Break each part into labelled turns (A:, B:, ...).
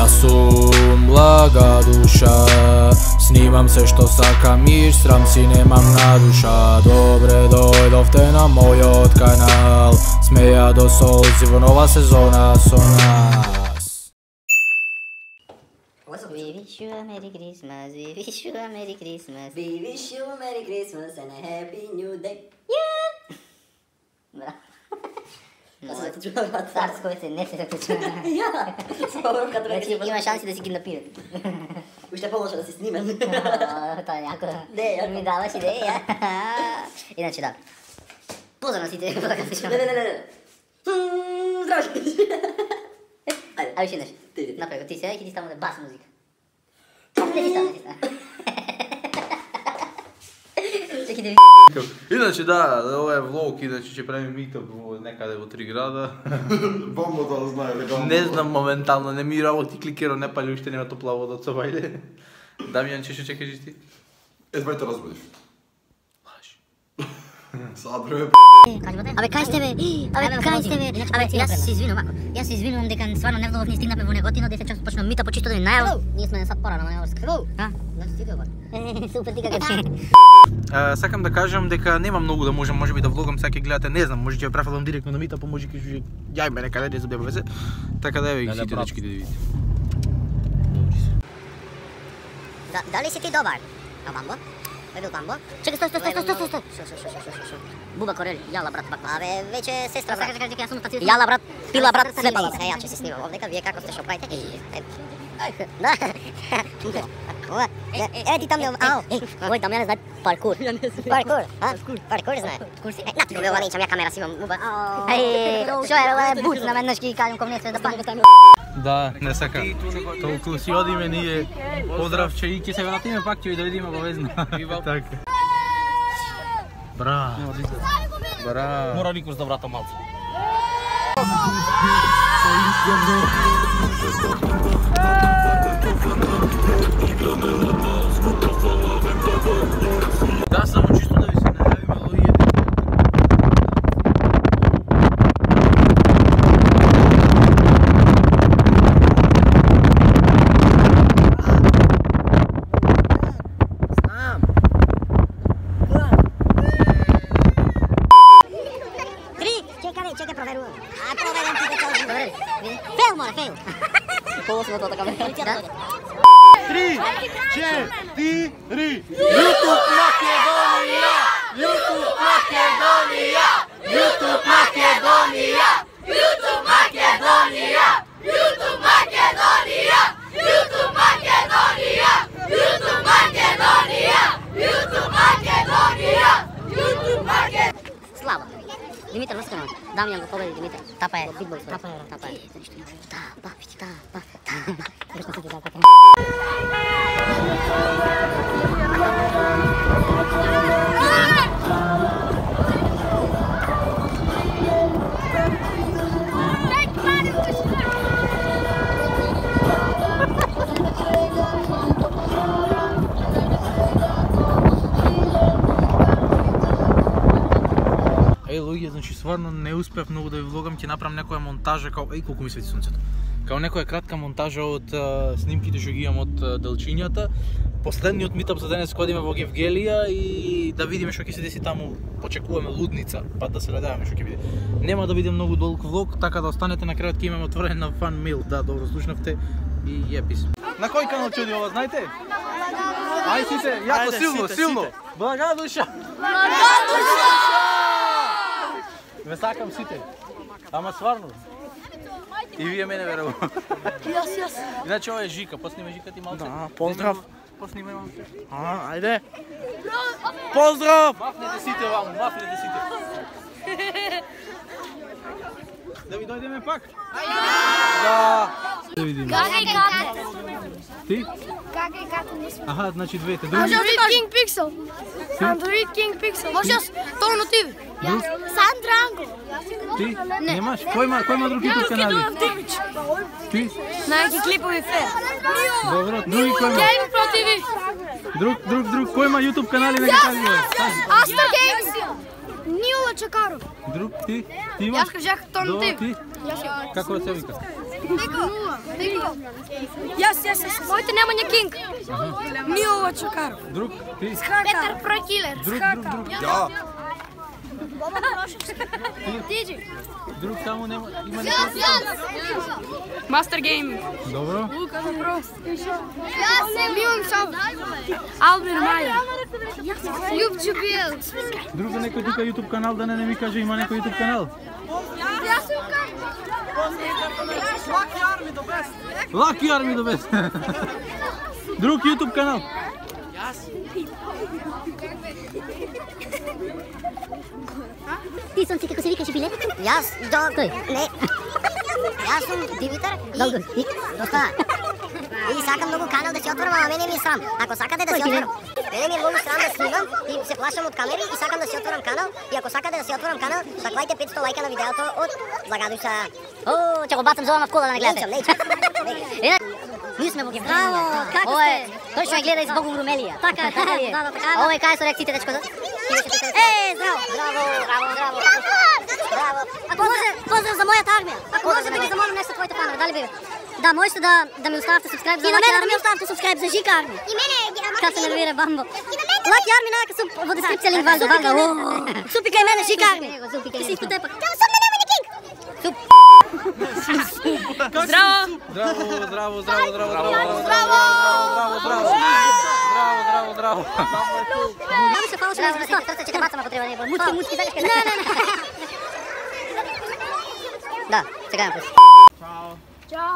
A: Ja sum blaga duša, snimam se što sakam i sram si nemam na duša. Dobre dojdovte na moj od kanal, smeja do solzivo nova sezona so nas.
B: We wish you a Merry Christmas, we wish you a Merry Christmas,
C: We wish you a Merry Christmas and a Happy New Day.
B: Bravo.
C: Kako se ti čula?
B: Carsko se ne se tako čula.
C: Ja, samo kad
B: Znači
C: rekli.
B: ima šansi da si kidnapiran.
C: Ušte pomoća da si sniman.
B: To je jako...
C: Ne,
B: mi davaš ideja. Inače da. Pozorno si te fotografišno.
C: Ne. Zdravo. Ajde.
B: A više nešto.
C: Ti.
B: Napravio, ti sedaj i ti stavimo da je bas muzika. Ne ti stavimo. Čekaj da vi...
D: Inače da, ovaj vlog inače će pravim meetup nekada u 3 grada.
E: Bombo da znaju legalno.
D: Ne znam momentalno, ne mi ovo ti klikirao, ne palju, ušte nema topla voda od sobajlje. Damjan, ćeš čekaj ti?
E: Dvaj te razbudiš.
D: Laži.
E: Sad bre.
B: Абе, кај сте бе? Абе, кај сте бе? Абе, јас се извинувам, мако. Јас се извинувам дека стварно не вдовов ни стигнавме во Неготино, дека час почнам мита почисто да ни најаво. Ние сме сад порано на Јаворска. А? Да си стигал, бе. Супер ти како ти.
D: Сакам да кажам дека нема многу да можам, можеби да влогам, сега ќе гледате, не знам, може ќе ја префрлам директно на мита, може ќе јајме некаде, не забава се. Така да еве ги сите дечки да видите. Добри се.
B: Дали си ти добар? А Бамбо? Е бил Бамбо? Чекай, стой. Буба Корел, јала брат пак. Абе, веќе сестра брат. Сакаш да кажеш дека јас сум пациент. Јала брат, пила брат, све пала. Е, ја ќе се снимам овдека, вие како сте шопајте? Да. Еве ти таму, ау. Ој, Дамјан знае паркур. Паркур, а? Паркур знае. Курси? На ти го ова нечам, ја камера си имам, буба. Шо е, ова е буц на менеш ки кажам ком не све да пак.
D: Да, не сака. Толку си одиме ние. Поздрав, че и ќе се вратиме пак ќе ви дојдеме обавезно. Така. Браво. Браво. Мора Никош да врата малце. Да, само чисто да ви се најави мелодија.
B: Čekaj, proverujem. A proverujem ti da to odgovori. Fail, mora, fail. Ovo smo to tako ne.
E: 3, 4. YouTube Makedonija! YouTube Makedonija! YouTube Makedonija! YouTube Makedonija! YouTube Makedonija! YouTube Makedonija! YouTube Makedonija! YouTube Makedonija! YouTube Makedonija!
B: Slabo. Димитар, врскано. Дамјан го победи Димитар. Тапа е. Тапа е. Тапа, пичи, тапа.
D: Луѓе, значи стварно не успев многу да ви влогам, ќе направам некоја монтажа као колку ми свети сонцето. Као некоја кратка монтажа од снимките што ги имам од делчињата. Последниот митап за денес кодиме во Гевгелија и да видиме што ќе се деси таму. Почекуваме лудница, па да се надеваме што ќе биде. Нема да биде многу долг влог, така да останете на крајот ќе имаме отворен на фан мейл. Да, добро слушнавте и јепис. На кој канал чуди ова, знаете? Ај сите, јако силно. Блага душа. Ве сакам сите. Ама стварно. И вие мене верувам.
F: Јас.
D: Иначе ова е Жика, посниме Жика ти малце.
E: Да, поздрав.
D: Посниме малце.
E: Ајде. Поздрав!
D: Мафнете сите ваму, мафнете сите. Да ви дојдеме пак? Да. Да видиме.
F: Кака и кате?
D: Ти?
F: Кака и кате не сме.
D: Аха, значи двете.
F: Android King Pixel. Android King Pixel. Може јас тоа на тебе. Сандранго.
D: Ти? Немаш? Кој има други YouTube канали? Ти?
F: Најки клипови фер.
D: Добро, други кој има?
F: Game Pro TV.
D: Друг, кој има YouTube канали веќе кажи?
F: Астер Games. Нила Чакаров.
D: Друг, ти? Ти имаш?
F: Јас кажах тоа на
D: Добро,
F: тебе.
D: ти?
F: Јас
D: Како се вика?
F: Јас. Моите Немања Кинг. Мило Чукаров.
D: Друг? Ти?
F: Петар Прокилер.
D: Друг.
E: Ja.
F: Тиджи.
D: Друг само нема, има
F: Мастер Гейминг.
D: Добро.
F: Лука Въпрос. Милан Савов. Албер Майер. Любчо Бил.
D: Друг за некој тука YouTube канал да не ми каже има некој YouTube канал?
F: Јас сум
D: Lucky Army the best. Друг YouTube канал?
B: Ти сонци како се викаш биле? Јас Тој. Не. Јас сум Димитар. Долго. Доста. И сакам многу канал да си отворам, ама мене ми е срам. Ако сакате да си отворам, мене ми е многу срам да снимам и се плашам од камери и сакам да си отворам канал. И ако сакате да си отворам канал, заклајте 500 лајка на видеото од Загадуша. О, ќе го бацам зова на вкола да не гледате. Не. Ние сме во ги. Браво, како сте? Тој што ме гледа из Богу Румелија. Така ли е? Овој кај со реакциите, дечко? Здраво. Браво. Ако може, поздрав за мојата армија. Ако може да ги замолим нешто твоите фанови, дали би? Да, можете да ми оставите субскрайб за Лаки Арми. И на мене да ми оставите субскрайб за Жика Арми. И мене, Ка се нервира Бамбо. Лаки Арми, нака сум во дескрипција линк валда. Супи кај мене Жика Арми. Ти си исто тепак. Како сум на Немања Кинг. Суп.
D: Здраво.
B: Ja mi se falo što ne znam, to će te bacam ako treba, nije mucki, zadnješke. Ne. Da, čekaj napus.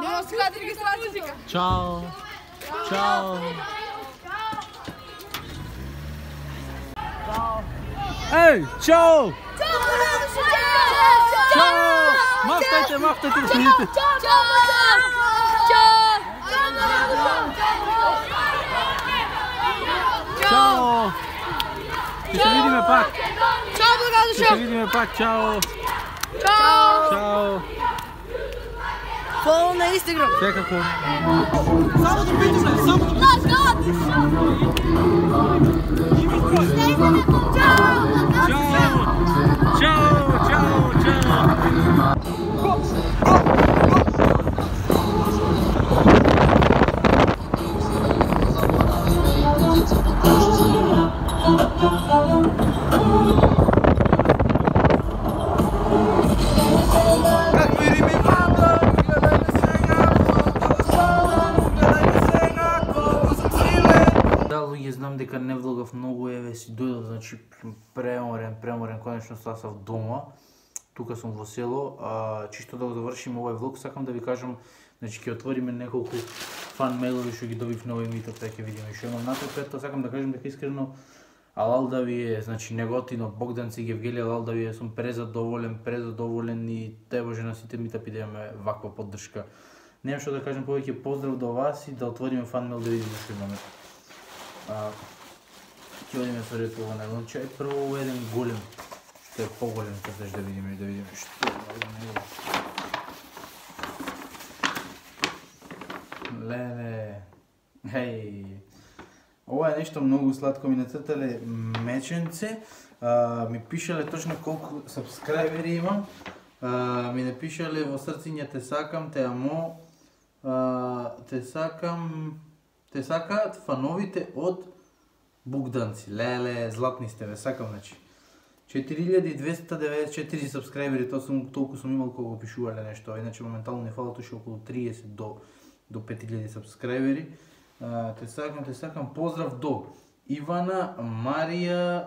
F: Нема склади регистрација.
D: Чао. Ей, чао! Махтайте, следите. Чао! Ще се видиме пак.
F: Чао, Благодуша.
D: Ще се видиме пак, чао. Чао.
C: Follow на Instagram.
D: Секако.
E: Само да питаме,
D: знам дека не влогав многу, еве си дојдов, значи преморен, конечно стасав дома. Тука сум во село, чисто да го завршим овој влог, сакам да ви кажам, значи ќе отвориме неколку фан мейлови што ги добив на овој митоп, ќе видиме што имам напред. Сакам да кажам дека искрено алал да ви е, значи неготино, Богдан си Евгелија, алал да ви е, сум презадоволен и те Боже на сите митапи да имаме ваква поддршка. Немам што да кажам повеќе, поздрав до вас и да отвориме фан мейл да видиме што имаме. Ќе одиме со ретова на едно чај, прво еден голем, што е поголем, кај да видиме што е. Леле, хеј, ова е нешто многу сладко, ми нацртале меченце, ми пишале точно колку сабскрайбери имам, ми напишале во срциња те сакам, те амо, те сакаат фановите од Богданци. Леле, златни сте, ве сакам, значи. 4294 сабскрайбери, толку сум имал кога го пишувале нешто, иначе моментално не фала туше околу 30 до 5000 сабскрайбери. Те сакам, поздрав до Ивана, Марија,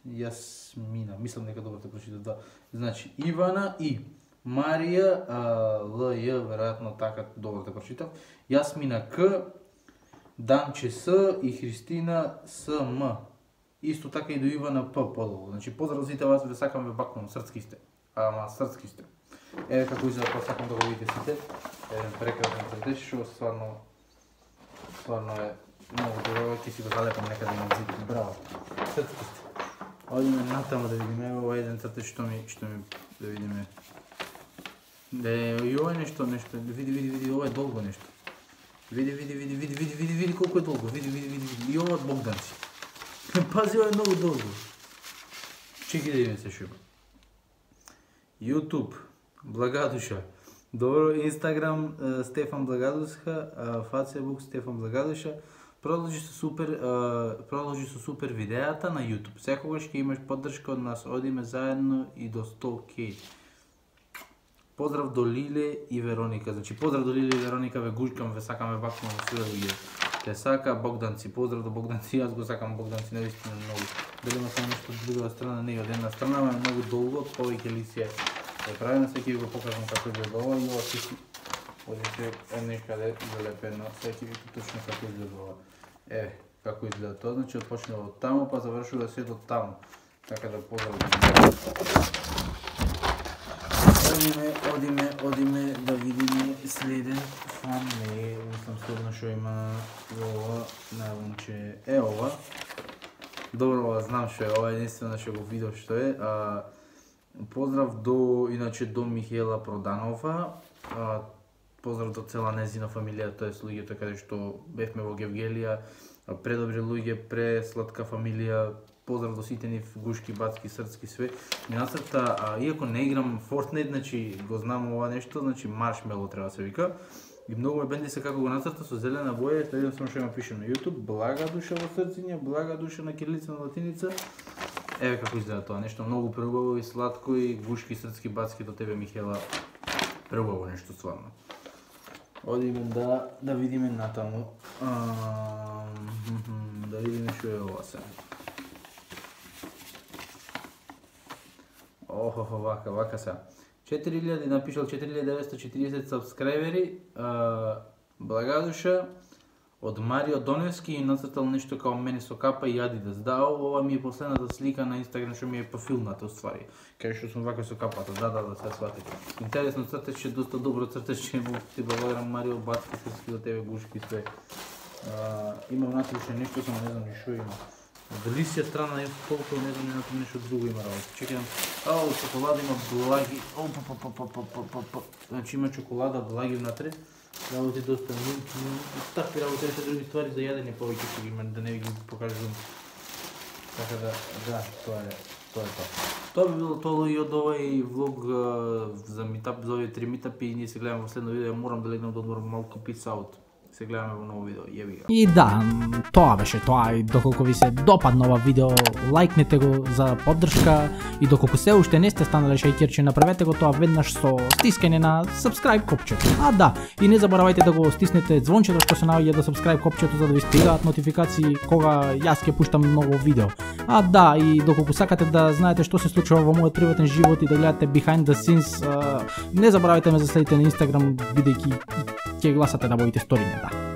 D: Јасмина, мислам дека добро те прочитав, да. Значи, Ивана и Марија, Л.Ј, веројатно така добро те прочитав, Јасмина К, Данче С и Христина С.М. Исто така и до Ивана П подолу. Значи, поздрав сите вас, ве сакам, ве бакнам, срцки сте. Ама срцки сте. Еве како изгледа, сакам да го видите сите. Еден прекрасен цртеж, што стварно е многу добро, ќе си го залепам некаде на зид. Браво. Срцки сте. Одиме натаму да видиме, ево еден цртеж што ми да видиме. И ова е нешто, види, ова е долго нешто. Види колку е долго, види. И ова од Богданци. Пази, ова е многу долго. Чеки да видиме се шо има. YouTube, Благадуша. Добро, Инстаграм Стефан Благадуша, Фейсбук Стефан Благадуша. Продолжи со супер видеата на YouTube. Секогаш ќе имаш поддршка од нас, одиме заедно и до 100K. Поздрав до Лиле и Вероника. Значи поздрав до Лиле и Вероника, ве гушкам, ве сакаме бакно во све луѓе. Те сака Богданци, поздрав до Богданци, јас го сакам Богданци наистина многу. Дали има само нешто од друга страна, не, од една страна е многу долго, повеќе ли се е правено, сега ќе го покажам како изгледа ова и ова си одите некаде залепено, сега ќе ви точно како изгледа ова. Еве, како изгледа тоа, значи отпочнува од таму, па завршува се до таму. Така да поздрав. Одиме да видиме следен фан, не мислам следно што има ова, навам че е ова. Добро, ова знам што е, ова единствено што го видов што е. Поздрав до, иначе до Михаела Проданова, поздрав до цела незина фамилија, тоа е луѓето каде што бевме во Гевгелија, предобри луѓе, пресладка фамилија, поздрав до сите нив гушки, бацки, срцки, све. Ми нацрта, иако не играм Fortnite, значи го знам ова нешто, значи Marshmallow треба се вика. И многу ме бенди се како го нацрта со зелена боја, следен само што има пише на YouTube, блага душа во срциња, блага душа на кирилица, на латиница. Еве како изгледа тоа, нешто многу преубаво и сладко и гушки, срцки, бацки до тебе Михела. Преубаво нешто стварно. Одиме да видиме натаму. Да видиме што е ова сега. Охо, вака сега. 4000, напишал 4940 сабскрайбери, благадуша, од Марио Доневски и нацртал нешто као мене со капа и Адидас. Да, ова ми е последната слика на Инстаграм што ми е профилната уствари. Кај што сум вака со капата, да, се свати. Интересно цртеше, доста добро цртеше, ти благодарам Марио, бацки, срски до тебе, гушки, све. Имам внатре уште нешто, само не знам ни шо има. Дали си е страна на толку, не знам нито нешто друго има работа. Чекам. Чоколада има благи. Значи има чоколада, благи внатре. Работи доста такви работи, се други ствари за јадење повеќе ќе ги има, да не ви ги покажам. Така да, тоа е тоа. Тоа би било тоа и од овој влог за митап, за овие 3 митапи и ние се гледаме во следно видео. Морам да легнам да одморам малку peace out. Се гледаме во ново видео, јеби га.
G: И да, тоа беше тоа и доколку ви се допадна ова видео, лајкнете го за поддршка и доколку се уште не сте станале шајкерче, направете го тоа веднаш со стискање на subscribe копчето. Да, и не заборавајте да го стиснете звончето што се наоѓа до subscribe копчето за да ви стигаат нотификации кога јас ќе пуштам ново видео. Да, и доколку сакате да знаете што се случува во мојот приватен живот и да гледате behind the scenes, не заборавајте ме да следите на Instagram, бидејќи ќе гласате да водите сториња, да.